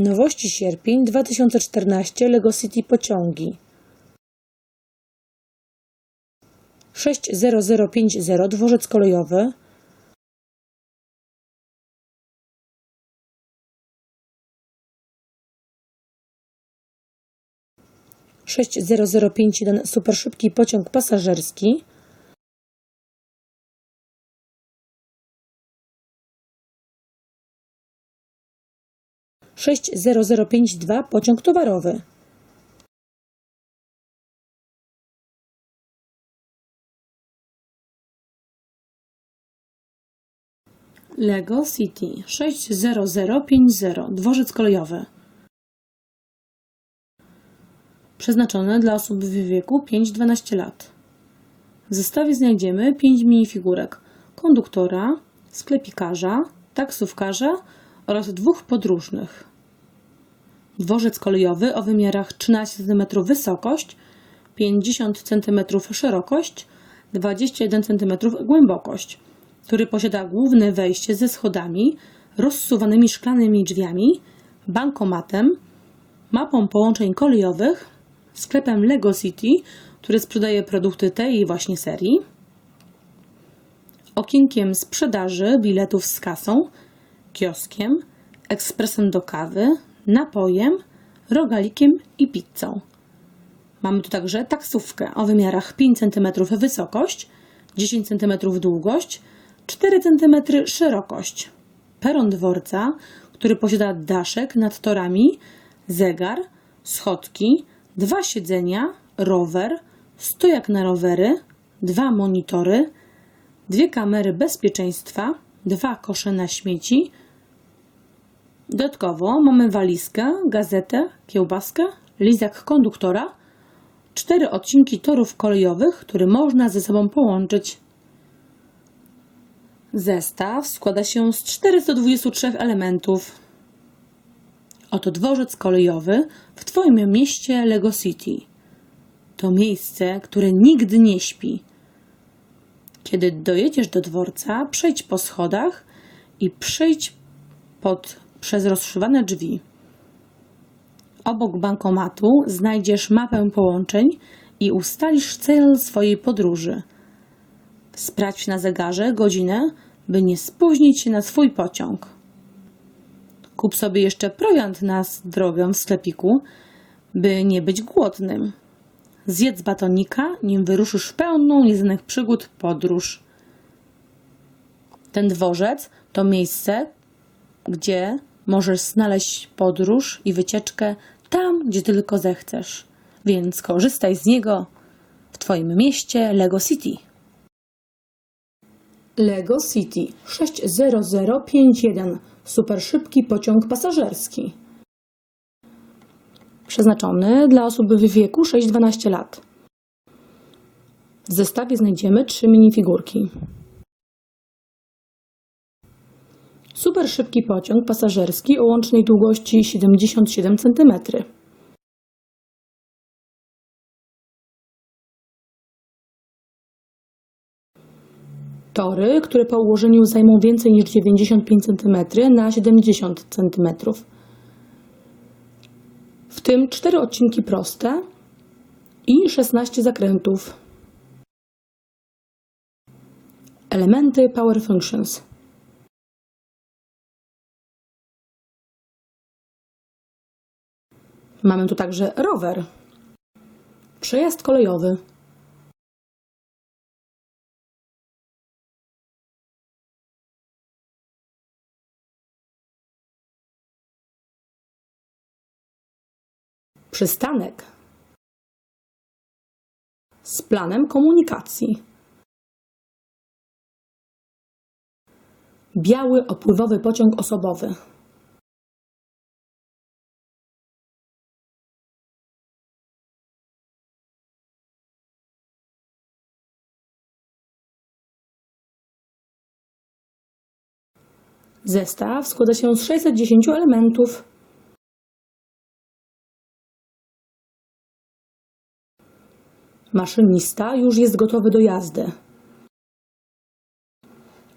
Nowości sierpień 2014 LEGO City pociągi. 60050 dworzec kolejowy. Sześć 6051 superszybki pociąg pasażerski. 60052 pociąg towarowy. LEGO City 60050 dworzec kolejowy. Przeznaczone dla osób w wieku 5-12 lat. W zestawie znajdziemy 5 minifigurek konduktora, sklepikarza, taksówkarza oraz 2 podróżnych. Dworzec kolejowy o wymiarach 13 cm wysokość, 50 cm szerokość, 21 cm głębokość, który posiada główne wejście ze schodami, rozsuwanymi szklanymi drzwiami, bankomatem, mapą połączeń kolejowych, sklepem LEGO City, który sprzedaje produkty tej właśnie serii, okienkiem sprzedaży biletów z kasą, kioskiem, ekspresem do kawy, napojem, rogalikiem i pizzą. Mamy tu także taksówkę o wymiarach 5 cm wysokość, 10 cm długość, 4 cm szerokość, peron dworca, który posiada daszek nad torami, zegar, schodki, 2 siedzenia, rower, stojak na rowery, 2 monitory, 2 kamery bezpieczeństwa, 2 kosze na śmieci. Dodatkowo mamy walizkę, gazetę, kiełbaskę, lizak konduktora, 4 odcinki torów kolejowych, które można ze sobą połączyć. Zestaw składa się z 423 elementów. Oto dworzec kolejowy w Twoim mieście LEGO City. To miejsce, które nigdy nie śpi. Kiedy dojedziesz do dworca, przejdź po schodach i przejdź przez rozszywane drzwi. Obok bankomatu znajdziesz mapę połączeń i ustalisz cel swojej podróży. Sprawdź na zegarze godzinę, by nie spóźnić się na swój pociąg. Kup sobie jeszcze prowiant na drogę w sklepiku, by nie być głodnym. Zjedz batonika, nim wyruszysz w pełną nieznanych przygód podróż. Ten dworzec to miejsce, gdzie możesz znaleźć podróż i wycieczkę tam, gdzie tylko zechcesz. Więc korzystaj z niego w Twoim mieście LEGO City. LEGO City 60051 superszybki pociąg pasażerski. Przeznaczony dla osób w wieku 6-12 lat. W zestawie znajdziemy 3 minifigurki. Super szybki pociąg pasażerski o łącznej długości 77 cm. Tory, które po ułożeniu zajmą więcej niż 95 cm na 70 cm. W tym 4 odcinki proste i 16 zakrętów. Elementy Power Functions. Mamy tu także rower, przejazd kolejowy, przystanek z planem komunikacji, biały opływowy pociąg osobowy. Zestaw składa się z 610 elementów. Maszynista już jest gotowy do jazdy.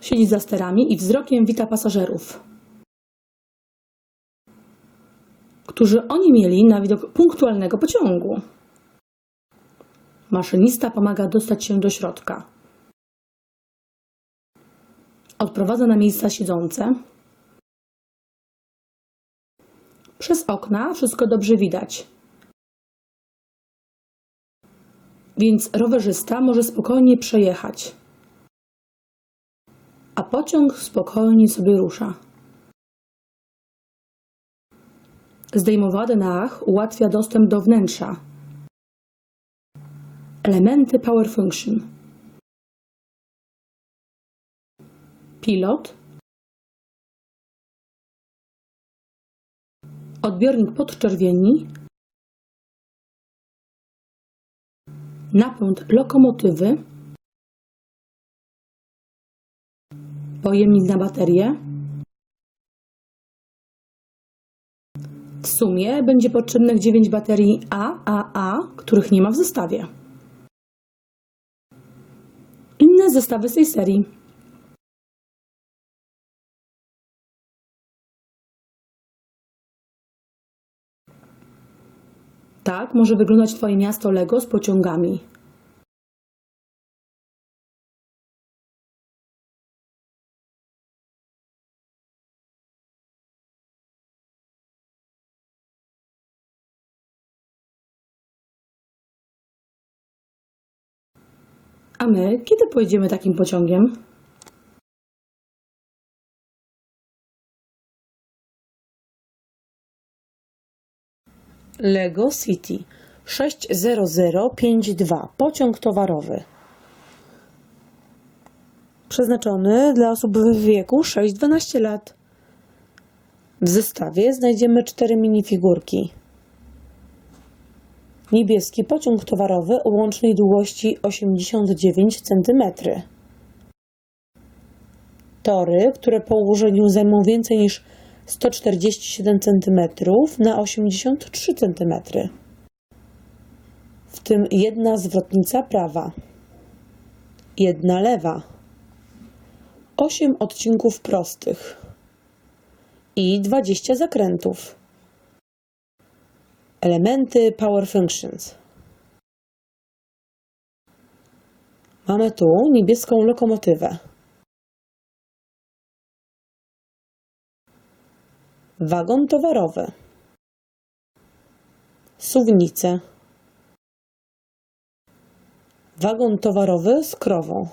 Siedzi za sterami i wzrokiem wita pasażerów. którzy oni mieli na widok punktualnego pociągu. Maszynista pomaga dostać się do środka. Odprowadza na miejsca siedzące. Przez okna wszystko dobrze widać. Więc rowerzysta może spokojnie przejechać. A pociąg spokojnie sobie rusza. Zdejmowany dach ułatwia dostęp do wnętrza. Elementy Power Function. Pilot. Odbiornik podczerwieni. Napęd lokomotywy. Pojemnik na baterię. W sumie będzie potrzebnych 9 baterii AAA, których nie ma w zestawie. Inne zestawy z tej serii. Tak może wyglądać Twoje miasto Lego z pociągami. A my kiedy pojedziemy takim pociągiem? Lego City 60052 pociąg towarowy. Przeznaczony dla osób w wieku 6-12 lat. W zestawie znajdziemy 4 minifigurki. Niebieski pociąg towarowy o łącznej długości 89 cm. Tory, które po ułożeniu zajmą więcej niż 147 cm na 83 cm. W tym jedna zwrotnica prawa, jedna lewa, 8 odcinków prostych i 20 zakrętów. Elementy Power Functions. Mamy tu niebieską lokomotywę. Wagon towarowy. Suwnicę. Wagon towarowy z krową.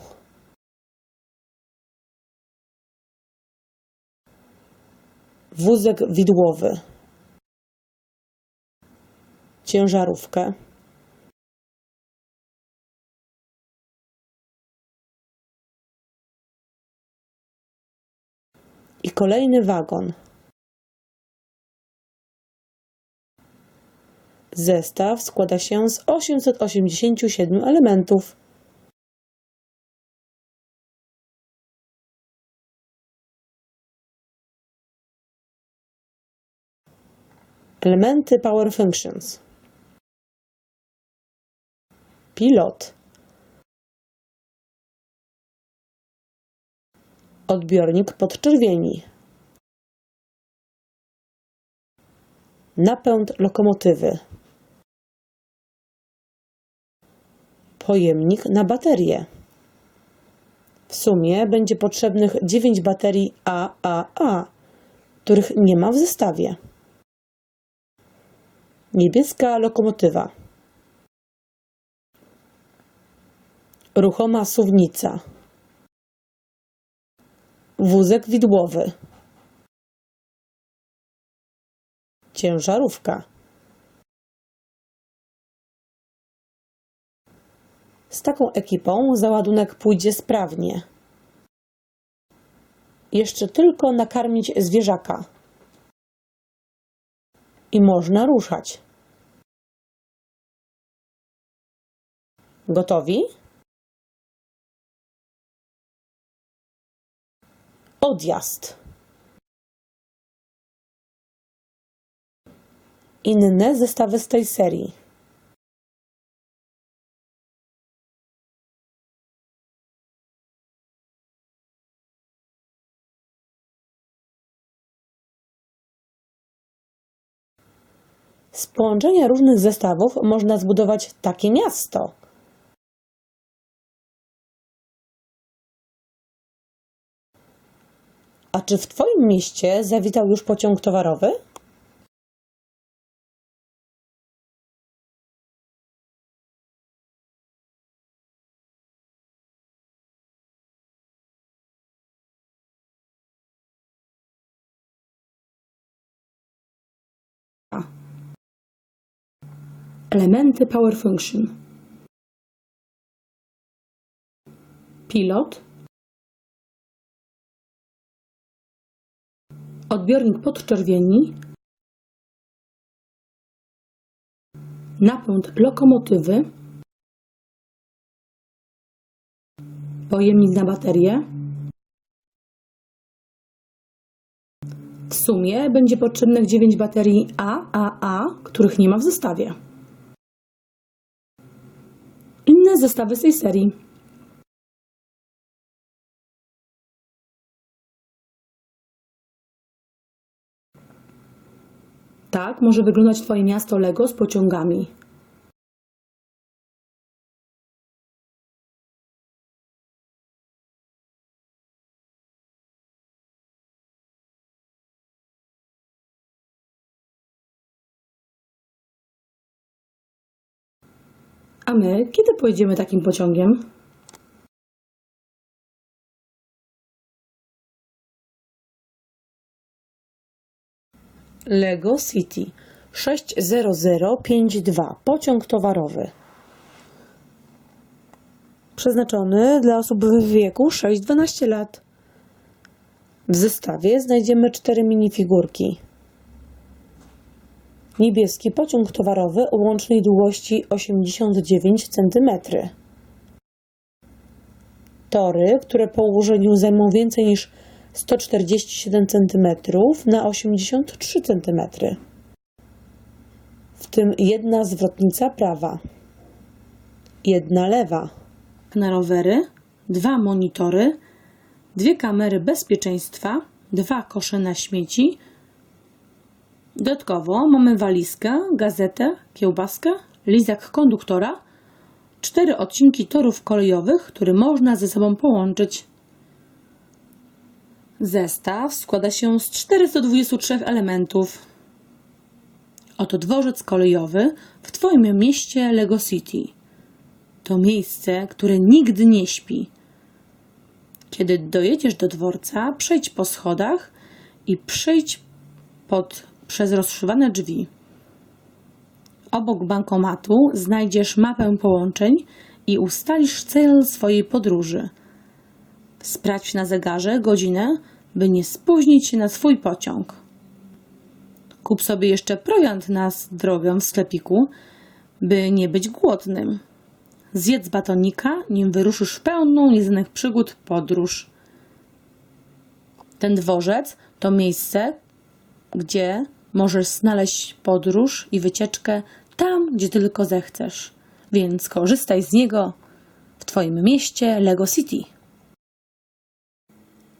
Wózek widłowy. Ciężarówkę. I kolejny wagon. Zestaw składa się z 887 elementów. Elementy Power Functions. Pilot. Odbiornik podczerwieni. Napęd lokomotywy. Pojemnik na baterię. W sumie będzie potrzebnych 9 baterii AAA, których nie ma w zestawie. Niebieska lokomotywa. Ruchoma suwnica. Wózek widłowy. Ciężarówka. Z taką ekipą załadunek pójdzie sprawnie. Jeszcze tylko nakarmić zwierzaka. I można ruszać. Gotowi? Odjazd. Inne zestawy z tej serii. Z połączenia różnych zestawów można zbudować takie miasto. A czy w Twoim mieście zawitał już pociąg towarowy? Elementy Power Function. Pilot. Odbiornik podczerwieni. Napęd lokomotywy. Pojemnik na baterię. W sumie będzie potrzebnych 9 baterii AAA, których nie ma w zestawie. Inne zestawy z tej serii. Tak może wyglądać Twoje miasto Lego z pociągami. A my kiedy pojedziemy takim pociągiem? Lego City 60052 pociąg towarowy. Przeznaczony dla osób w wieku 6-12 lat. W zestawie znajdziemy 4 minifigurki. Niebieski pociąg towarowy o łącznej długości 89 cm. Tory, które po ułożeniu zajmą więcej niż 147 cm na 83 cm. W tym jedna zwrotnica prawa, jedna lewa. Na rowery, 2 monitory, 2 kamery bezpieczeństwa, 2 kosze na śmieci. Dodatkowo mamy walizkę, gazetę, kiełbaskę, lizak konduktora, 4 odcinki torów kolejowych, które można ze sobą połączyć. Zestaw składa się z 423 elementów. Oto dworzec kolejowy w Twoim mieście Lego City. To miejsce, które nigdy nie śpi. Kiedy dojedziesz do dworca, przejdź po schodach i przejdź przez rozszywane drzwi. Obok bankomatu znajdziesz mapę połączeń i ustalisz cel swojej podróży. Sprawdź na zegarze godzinę, by nie spóźnić się na swój pociąg. Kup sobie jeszcze prowiant na drogę w sklepiku, by nie być głodnym. Zjedz batonika, nim wyruszysz w pełną nieznanych przygód podróż. Ten dworzec to miejsce, gdzie możesz znaleźć podróż i wycieczkę tam, gdzie tylko zechcesz. Więc korzystaj z niego w Twoim mieście Lego City.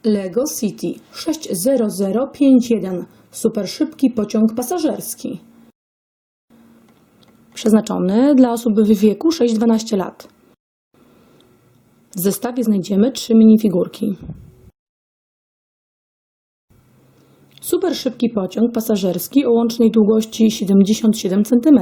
Lego City 60051 super szybki pociąg pasażerski. Przeznaczony dla osób w wieku 6-12 lat. W zestawie znajdziemy 3 minifigurki. Super szybki pociąg pasażerski o łącznej długości 77 cm.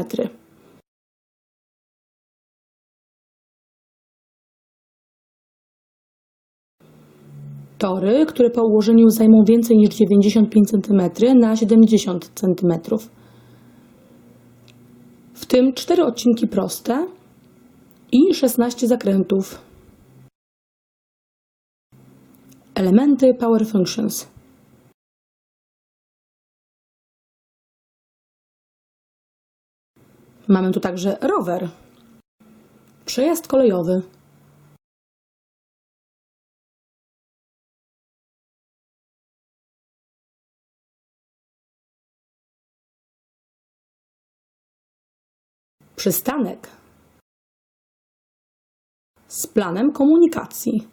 Tory, które po ułożeniu zajmą więcej niż 95 cm na 70 cm. W tym 4 odcinki proste i 16 zakrętów. Elementy Power Functions. Mamy tu także rower, przejazd kolejowy, przystanek z planem komunikacji,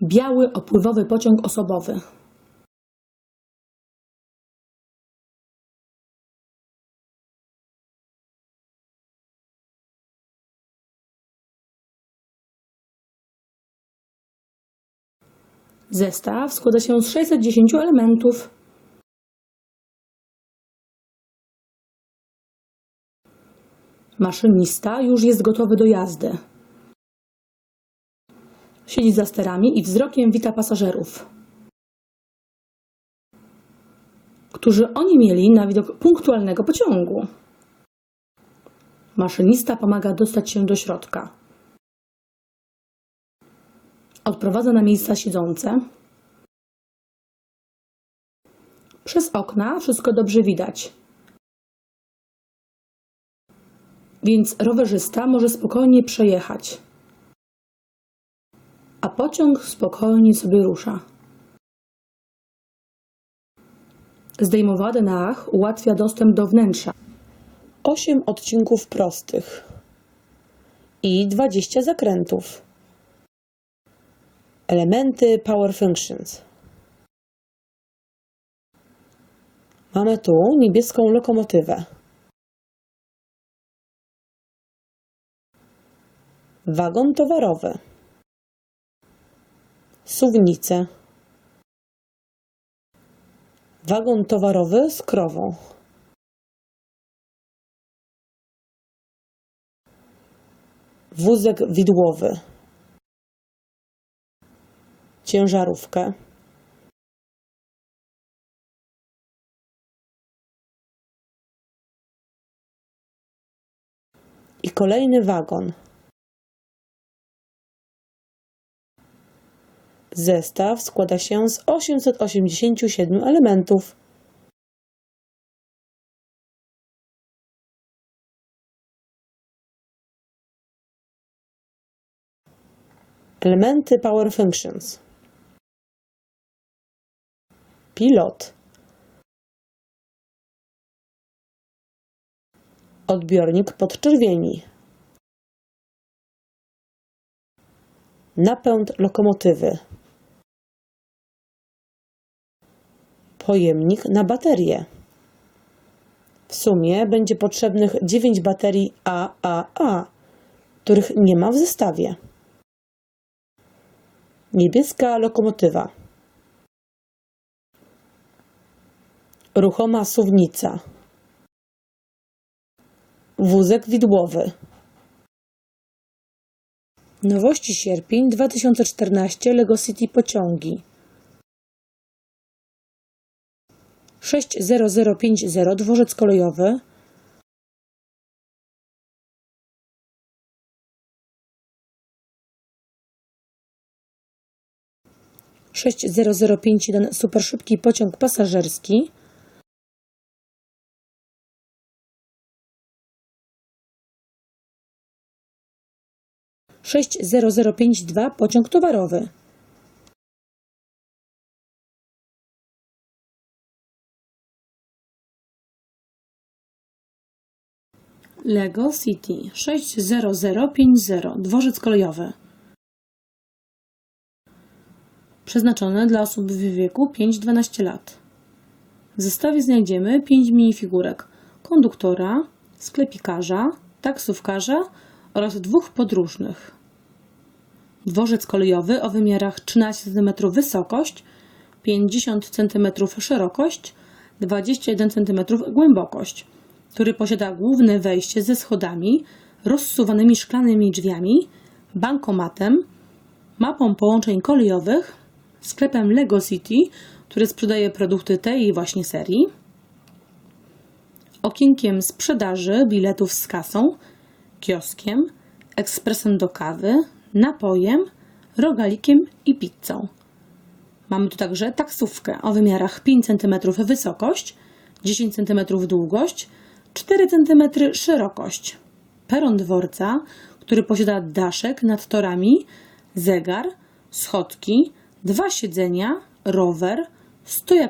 biały opływowy pociąg osobowy. Zestaw składa się z 610 elementów. Maszynista już jest gotowy do jazdy. Siedzi za sterami i wzrokiem wita pasażerów, którzy mieli na widok punktualnego pociągu. Maszynista pomaga dostać się do środka. Odprowadza na miejsca siedzące. Przez okna wszystko dobrze widać, więc rowerzysta może spokojnie przejechać, a pociąg spokojnie sobie rusza. Zdejmowany dach ułatwia dostęp do wnętrza. 8 odcinków prostych i 20 zakrętów. Elementy Power Functions. Mamy tu niebieską lokomotywę. Wagon towarowy. Suwnicę. Wagon towarowy z krową. Wózek widłowy. Ciężarówkę. I kolejny wagon. Zestaw składa się z 887 elementów. Elementy Power Functions. Pilot. Odbiornik podczerwieni. Napęd lokomotywy. Pojemnik na baterie. W sumie będzie potrzebnych 9 baterii AAA, których nie ma w zestawie. Niebieska lokomotywa. Ruchoma suwnica. Wózek widłowy. Nowości sierpień 2014 LEGO City pociągi. 60050 dworzec kolejowy. 60051 superszybki pociąg pasażerski. 60052 pociąg towarowy. LEGO City 60050 dworzec kolejowy. Przeznaczone dla osób w wieku 5-12 lat. W zestawie znajdziemy 5 minifigurek konduktora, sklepikarza, taksówkarza oraz 2 podróżnych. Dworzec kolejowy o wymiarach 13 cm wysokość, 50 cm szerokość, 21 cm głębokość, który posiada główne wejście ze schodami, rozsuwanymi szklanymi drzwiami, bankomatem, mapą połączeń kolejowych, sklepem LEGO City, który sprzedaje produkty tej właśnie serii, okienkiem sprzedaży biletów z kasą, kioskiem, ekspresem do kawy, napojem, rogalikiem i pizzą. Mamy tu także taksówkę o wymiarach 5 cm wysokość, 10 cm długość, 4 cm szerokość, peron dworca, który posiada daszek nad torami, zegar, schodki, 2 siedzenia, rower, stojak